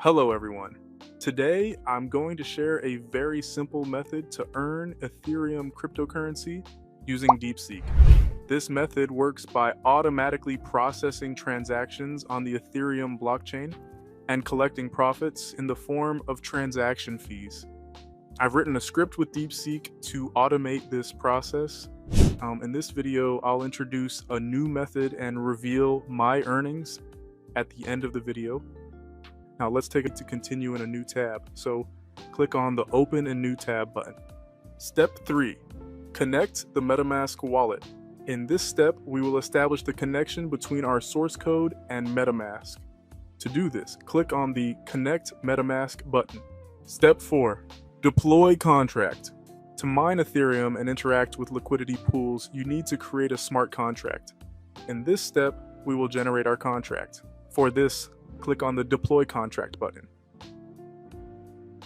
Hello everyone. Today I'm going to share a very simple method to earn Ethereum cryptocurrency using DeepSeek. This method works by automatically processing transactions on the Ethereum blockchain and collecting profits in the form of transaction fees. I've written a script with DeepSeek to automate this process. In this video, I'll introduce a new method and reveal my earnings at the end of the video. Now let's take it to continue in a new tab. So click on the Open a New Tab button. Step 3. Connect the Metamask wallet. In this step, we will establish the connection between our source code and Metamask. To do this, click on the Connect Metamask button. Step 4. Deploy contract. To mine Ethereum and interact with liquidity pools, you need to create a smart contract. In this step, we will generate our contract. For this, click on the Deploy Contract button.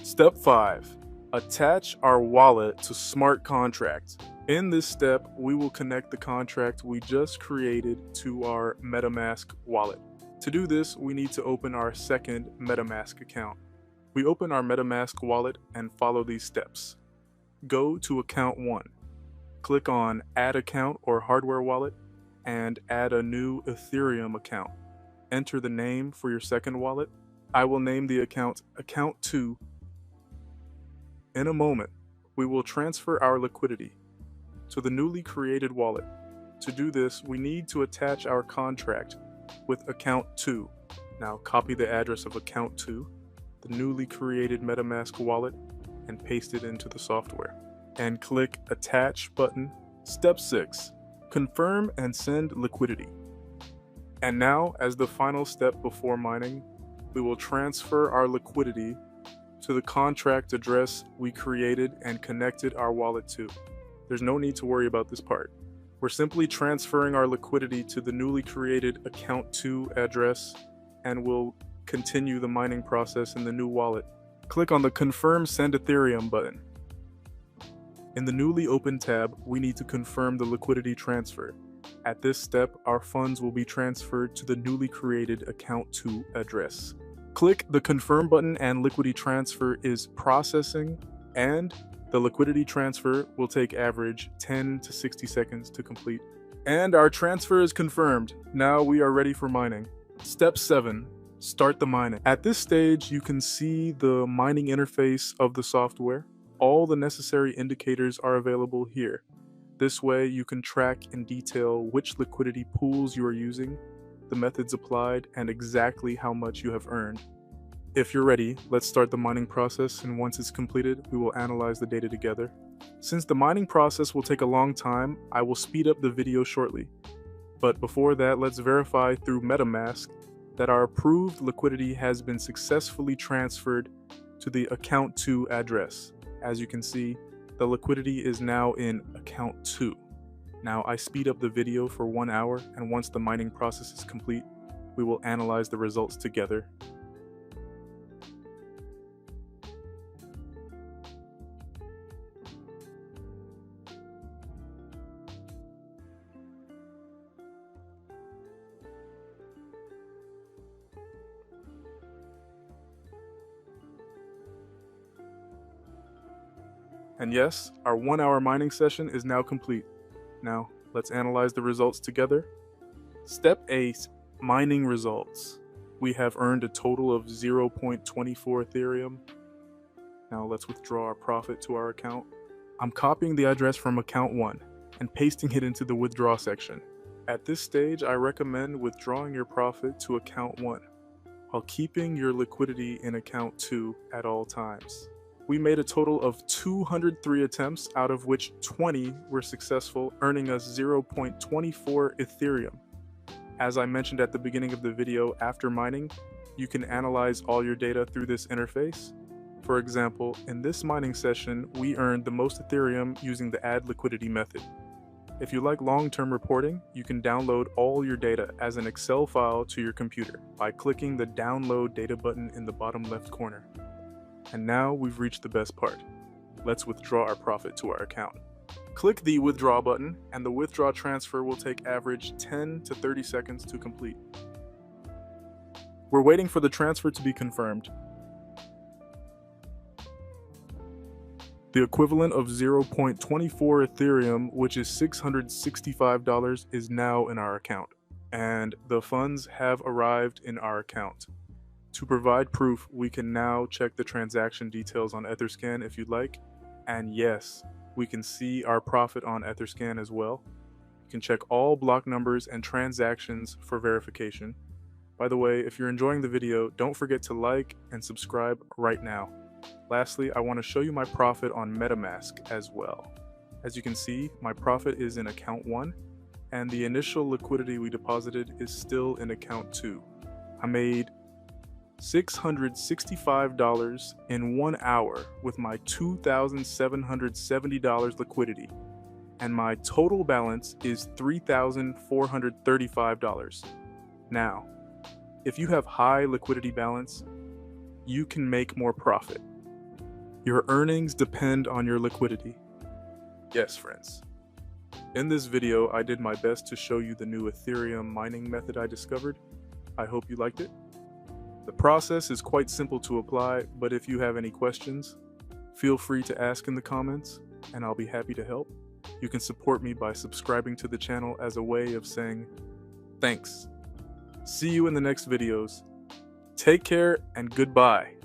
Step 5. Attach our wallet to Smart Contract. In this step, we will connect the contract we just created to our MetaMask wallet. To do this, we need to open our second MetaMask account. We open our MetaMask wallet and follow these steps. Go to Account 1. Click on Add Account or Hardware Wallet and add a new Ethereum account. Enter the name for your second wallet. I will name the account Account 2. In a moment, we will transfer our liquidity to the newly created wallet. To do this, we need to attach our contract with Account 2. Now copy the address of Account 2, the newly created MetaMask wallet, and paste it into the software. And click Attach button. Step 6. Confirm and send liquidity. And now, as the final step before mining, we will transfer our liquidity to the contract address we created and connected our wallet to. There's no need to worry about this part. We're simply transferring our liquidity to the newly created Account 2 address, and we'll continue the mining process in the new wallet. Click on the Confirm Send Ethereum button. In the newly opened tab, we need to confirm the liquidity transfer. At this step, our funds will be transferred to the newly created Account 2 address. Click the Confirm button and liquidity transfer is processing, and the liquidity transfer will take average 10 to 60 seconds to complete. And our transfer is confirmed. Now we are ready for mining. Step 7. Start the mining. At this stage, you can see the mining interface of the software. All the necessary indicators are available here. This way, you can track in detail which liquidity pools you are using, the methods applied, and exactly how much you have earned. If you're ready, let's start the mining process, and once it's completed, we will analyze the data together. Since the mining process will take a long time, I will speed up the video shortly. But before that, let's verify through MetaMask that our approved liquidity has been successfully transferred to the Account 2 address. As you can see, the liquidity is now in Account 2. Now I speed up the video for 1 hour, and once the mining process is complete, we will analyze the results together. And yes, our 1 hour mining session is now complete. Now, let's analyze the results together. Step 8, mining results. We have earned a total of 0.24 Ethereum. Now let's withdraw our profit to our account. I'm copying the address from Account 1 and pasting it into the withdraw section. At this stage, I recommend withdrawing your profit to Account 1 while keeping your liquidity in Account 2 at all times. We made a total of 203 attempts, out of which 20 were successful, earning us 0.24 Ethereum. As I mentioned at the beginning of the video, after mining, you can analyze all your data through this interface. For example, in this mining session, we earned the most Ethereum using the Add Liquidity method. If you like long-term reporting, you can download all your data as an Excel file to your computer by clicking the Download Data button in the bottom left corner. And now we've reached the best part. Let's withdraw our profit to our account. Click the Withdraw button, and the withdraw transfer will take average 10 to 30 seconds to complete. We're waiting for the transfer to be confirmed. The equivalent of 0.24 Ethereum, which is $665, is now in our account, and the funds have arrived in our account. To provide proof, we can now check the transaction details on Etherscan if you'd like, and yes, we can see our profit on Etherscan as well. You can check all block numbers and transactions for verification. By the way, if you're enjoying the video, don't forget to like and subscribe right now. Lastly, I want to show you my profit on Metamask as well. As you can see, my profit is in account 1, and the initial liquidity we deposited is still in account 2. I made $665 in 1 hour with my $2,770 liquidity, and my total balance is $3,435. Now, if you have high liquidity balance, you can make more profit. Your earnings depend on your liquidity. Yes, friends. In this video, I did my best to show you the new Ethereum mining method I discovered. I hope you liked it. The process is quite simple to apply, but if you have any questions, feel free to ask in the comments, and I'll be happy to help. You can support me by subscribing to the channel as a way of saying thanks. See you in the next videos. Take care and goodbye.